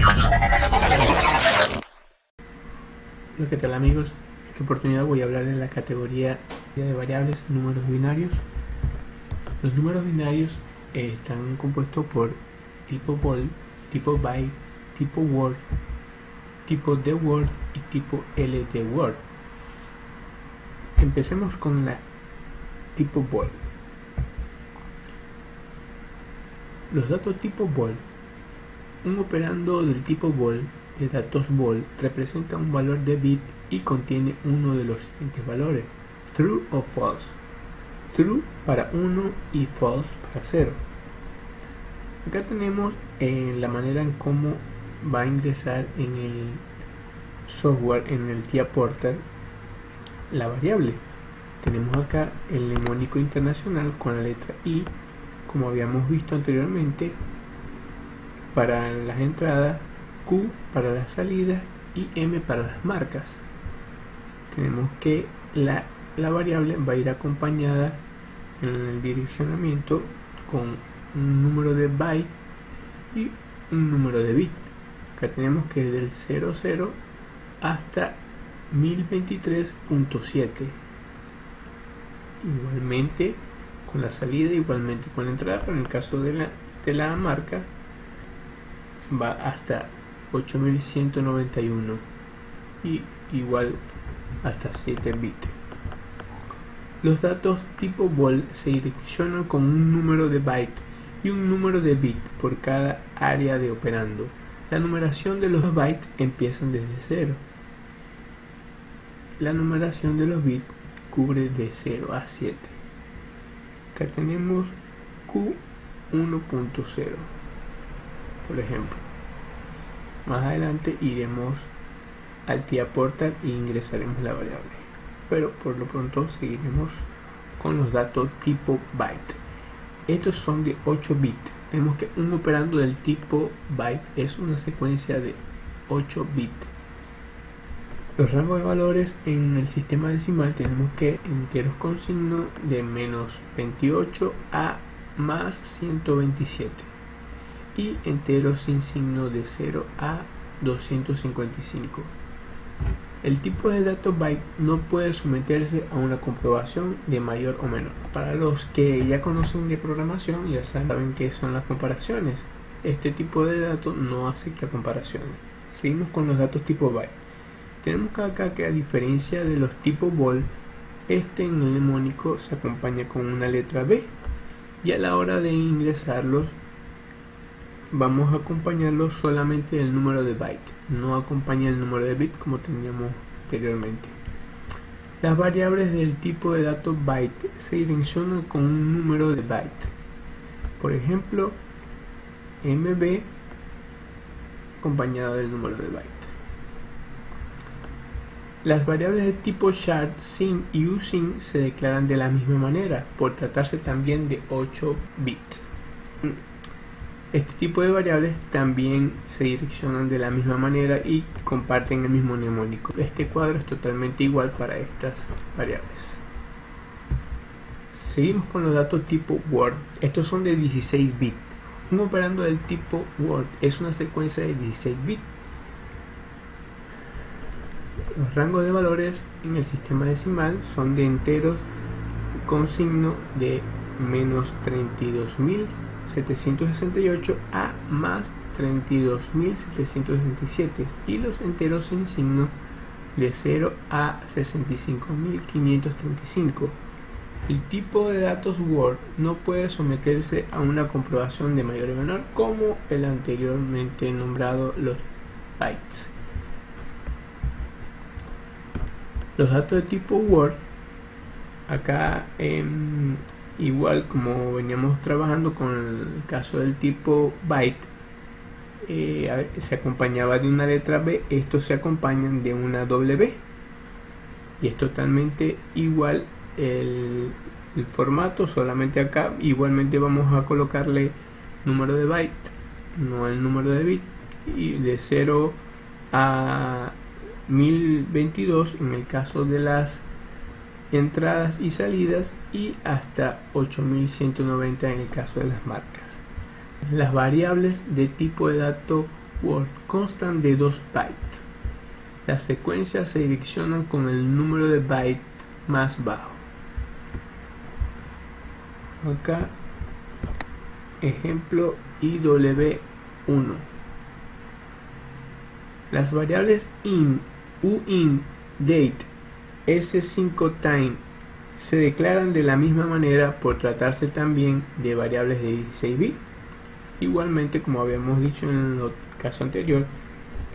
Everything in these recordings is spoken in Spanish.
Hola, ¿qué tal amigos? En esta oportunidad voy a hablar de la categoría de variables números binarios. Los números binarios están compuestos por tipo bol, tipo byte, tipo word, tipo dword y tipo ldword. Empecemos con la tipo bol. Los datos tipo bol. Un operando del tipo bol de datos bol representa un valor de bit y contiene uno de los siguientes valores: true o false. True para 1 y false para 0. Acá tenemos la manera en cómo va a ingresar en el software, en el TIA Portal, la variable. Tenemos acá el mnemónico internacional con la letra I, como habíamos visto anteriormente, para las entradas, Q para las salidas y M para las marcas. Tenemos que la variable va a ir acompañada en el direccionamiento con un número de byte y un número de bit. Acá tenemos que es del 00 hasta 1023.7. igualmente con la salida, igualmente con la entrada, pero en el caso de la marca va hasta 8191 y igual hasta 7 bits. Los datos tipo bol se direccionan con un número de byte y un número de bit por cada área de operando. La numeración de los bytes empiezan desde 0. La numeración de los bits cubre de 0 a 7. Acá tenemos Q1.0, por ejemplo. Más adelante iremos al TIA Portal e ingresaremos la variable, pero por lo pronto seguiremos con los datos tipo byte. Estos son de 8 bits. Tenemos que un operando del tipo byte es una secuencia de 8 bits. Los rangos de valores en el sistema decimal tenemos que enteros con signo de menos 28 a más 127 y enteros sin signo de 0 a 255. El tipo de datos byte no puede someterse a una comprobación de mayor o menor. Para los que ya conocen de programación, ya saben qué son las comparaciones. Este tipo de datos no acepta comparaciones. Seguimos con los datos tipo byte. Tenemos acá que, a diferencia de los tipos bol, este en el mnemónico se acompaña con una letra B, y a la hora de ingresarlos vamos a acompañarlos solamente del número de byte, no acompaña el número de bit como teníamos anteriormente. Las variables del tipo de datos byte se direccionan con un número de byte. Por ejemplo, MB acompañado del número de byte. Las variables de tipo char, sin y usin se declaran de la misma manera, por tratarse también de 8 bits. Este tipo de variables también se direccionan de la misma manera y comparten el mismo mnemónico. Este cuadro es totalmente igual para estas variables. Seguimos con los datos tipo word. Estos son de 16 bits. Un operando del tipo word es una secuencia de 16 bits. Los rangos de valores en el sistema decimal son de enteros con signo de menos 32.768 a más 32.767 y los enteros sin signo de 0 a 65.535. El tipo de datos word no puede someterse a una comprobación de mayor o menor como el anteriormente nombrado los bytes. Los datos de tipo word, acá igual como veníamos trabajando con el caso del tipo byte, se acompañaba de una letra B, estos se acompañan de una W y es totalmente igual el formato, solamente acá igualmente vamos a colocarle número de byte, no el número de bit, y de 0 a 1022 en el caso de las entradas y salidas y hasta 8190 en el caso de las marcas. Las variables de tipo de dato word constan de 2 bytes. Las secuencias se direccionan con el número de bytes más bajo. Acá, ejemplo IW1. Las variables in, uint, date, s5 time se declaran de la misma manera por tratarse también de variables de 16 bits. Igualmente, como habíamos dicho en el caso anterior,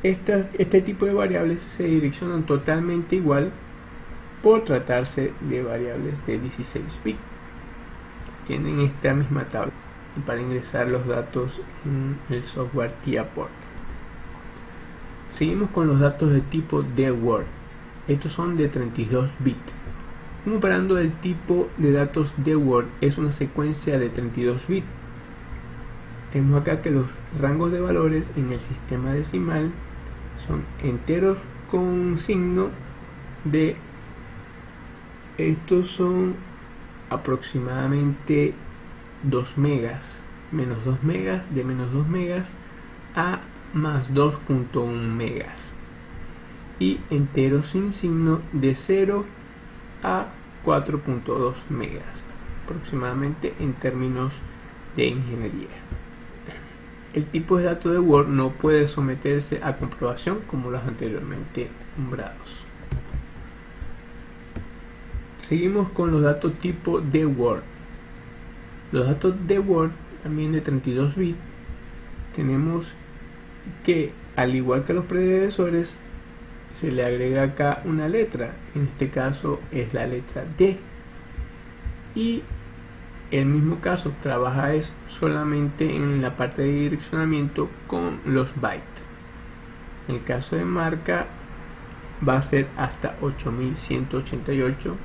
este tipo de variables se direccionan totalmente igual por tratarse de variables de 16 bits. Tienen esta misma tabla para ingresar los datos en el software TIA-Portal. Seguimos con los datos de tipo dword. Estos son de 32 bits. Un operando del tipo de datos dword es una secuencia de 32 bits. Tenemos acá que los rangos de valores en el sistema decimal son enteros con signo de, estos son aproximadamente 2 megas, menos 2 megas, de menos 2 megas a más 2.1 megas, y enteros sin signo de 0 a 4.2 megas aproximadamente en términos de ingeniería. El tipo de datos de Word no puede someterse a comprobación como los anteriormente nombrados. Seguimos con los datos tipo dword. Los datos dword, también de 32 bits, tenemos que, al igual que los predecesores, se le agrega acá una letra. En este caso es la letra D. Y el mismo caso trabaja es solamente en la parte de direccionamiento con los bytes. En el caso de marca va a ser hasta 8188.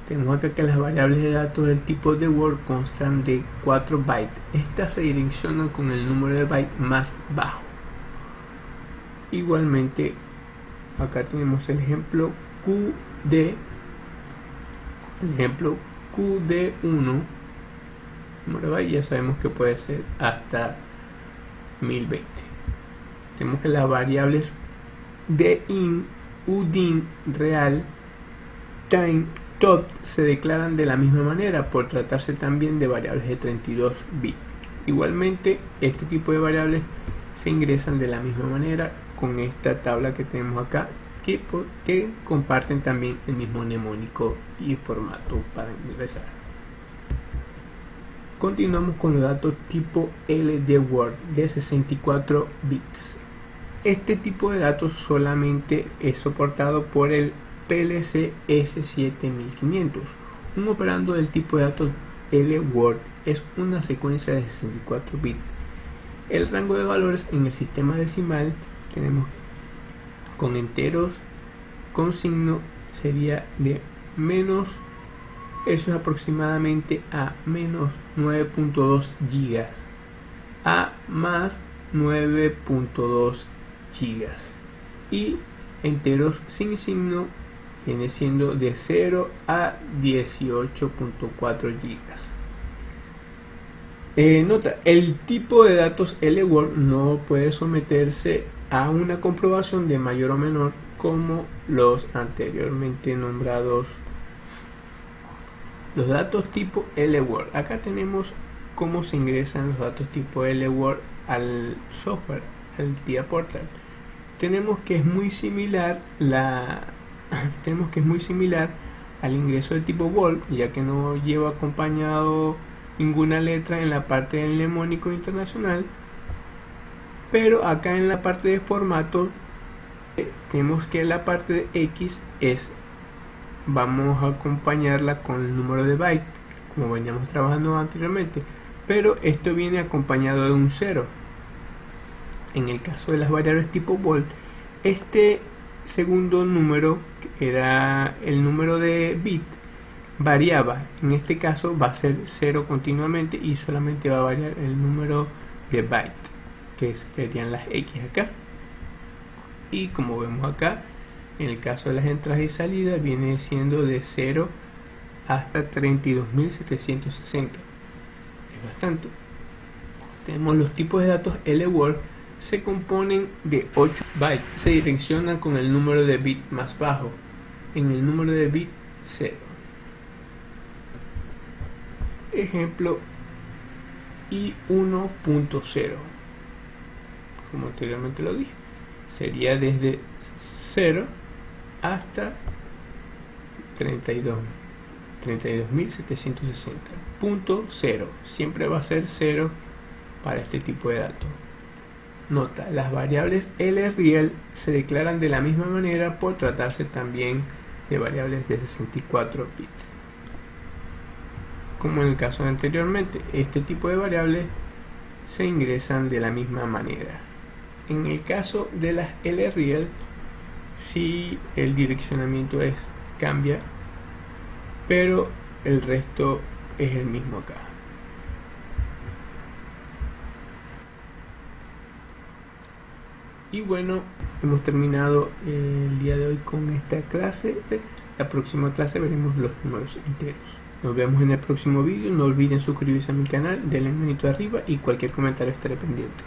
Tenemos acá que las variables de datos del tipo de Word constan de 4 bytes. Estas se direccionan con el número de bytes más bajo. Igualmente, acá tenemos el ejemplo QD. El ejemplo QD1, número de bytes, ya sabemos que puede ser hasta 1020. Tenemos que las variables din, udin, real, time, top se declaran de la misma manera por tratarse también de variables de 32 bits. Igualmente, este tipo de variables se ingresan de la misma manera con esta tabla que tenemos acá, que comparten también el mismo mnemónico y formato para ingresar. Continuamos con los datos tipo LDWord de 64 bits. Este tipo de datos solamente es soportado por el PLC S7500. Un operando del tipo de datos LWord es una secuencia de 64 bits. El rango de valores en el sistema decimal tenemos con enteros con signo sería de menos, eso es aproximadamente a menos 9.2 gigas a más 9.2 gigas, y enteros sin signo viene siendo de 0 a 18.4 gigas. Nota, el tipo de datos LWord no puede someterse a una comprobación de mayor o menor como los anteriormente nombrados. Los datos tipo LWord. Acá tenemos cómo se ingresan los datos tipo LWord al software, al TIA-Portal. Tenemos que es muy similar al ingreso del tipo Word, ya que no lleva acompañado ninguna letra en la parte del mnemónico internacional. Pero acá en la parte de formato tenemos que la parte de X vamos a acompañarla con el número de byte, como veníamos trabajando anteriormente, pero esto viene acompañado de un 0. En el caso de las variables tipo volt, este segundo número, que era el número de bit, variaba. En este caso va a ser 0 continuamente y solamente va a variar el número de byte, que serían las X acá. Y como vemos acá, en el caso de las entradas y salidas viene siendo de 0 hasta 32.760. Es bastante. Tenemos los tipos de datos LWord se componen de 8 bytes. Se direccionan con el número de bit más bajo, en el número de bit 0. Ejemplo, I1.0, como anteriormente lo dije, sería desde 0 hasta 32.760. Punto 0, siempre va a ser 0 para este tipo de datos. Nota, las variables LReal se declaran de la misma manera por tratarse también de variables de 64 bits. Como en el caso anteriormente, este tipo de variables se ingresan de la misma manera. En el caso de las LReal, sí, el direccionamiento cambia, pero el resto es el mismo acá. Y bueno, hemos terminado el día de hoy con esta clase. La próxima clase veremos los números enteros. Nos vemos en el próximo vídeo. No olviden suscribirse a mi canal, denle manito arriba y cualquier comentario estaré pendiente.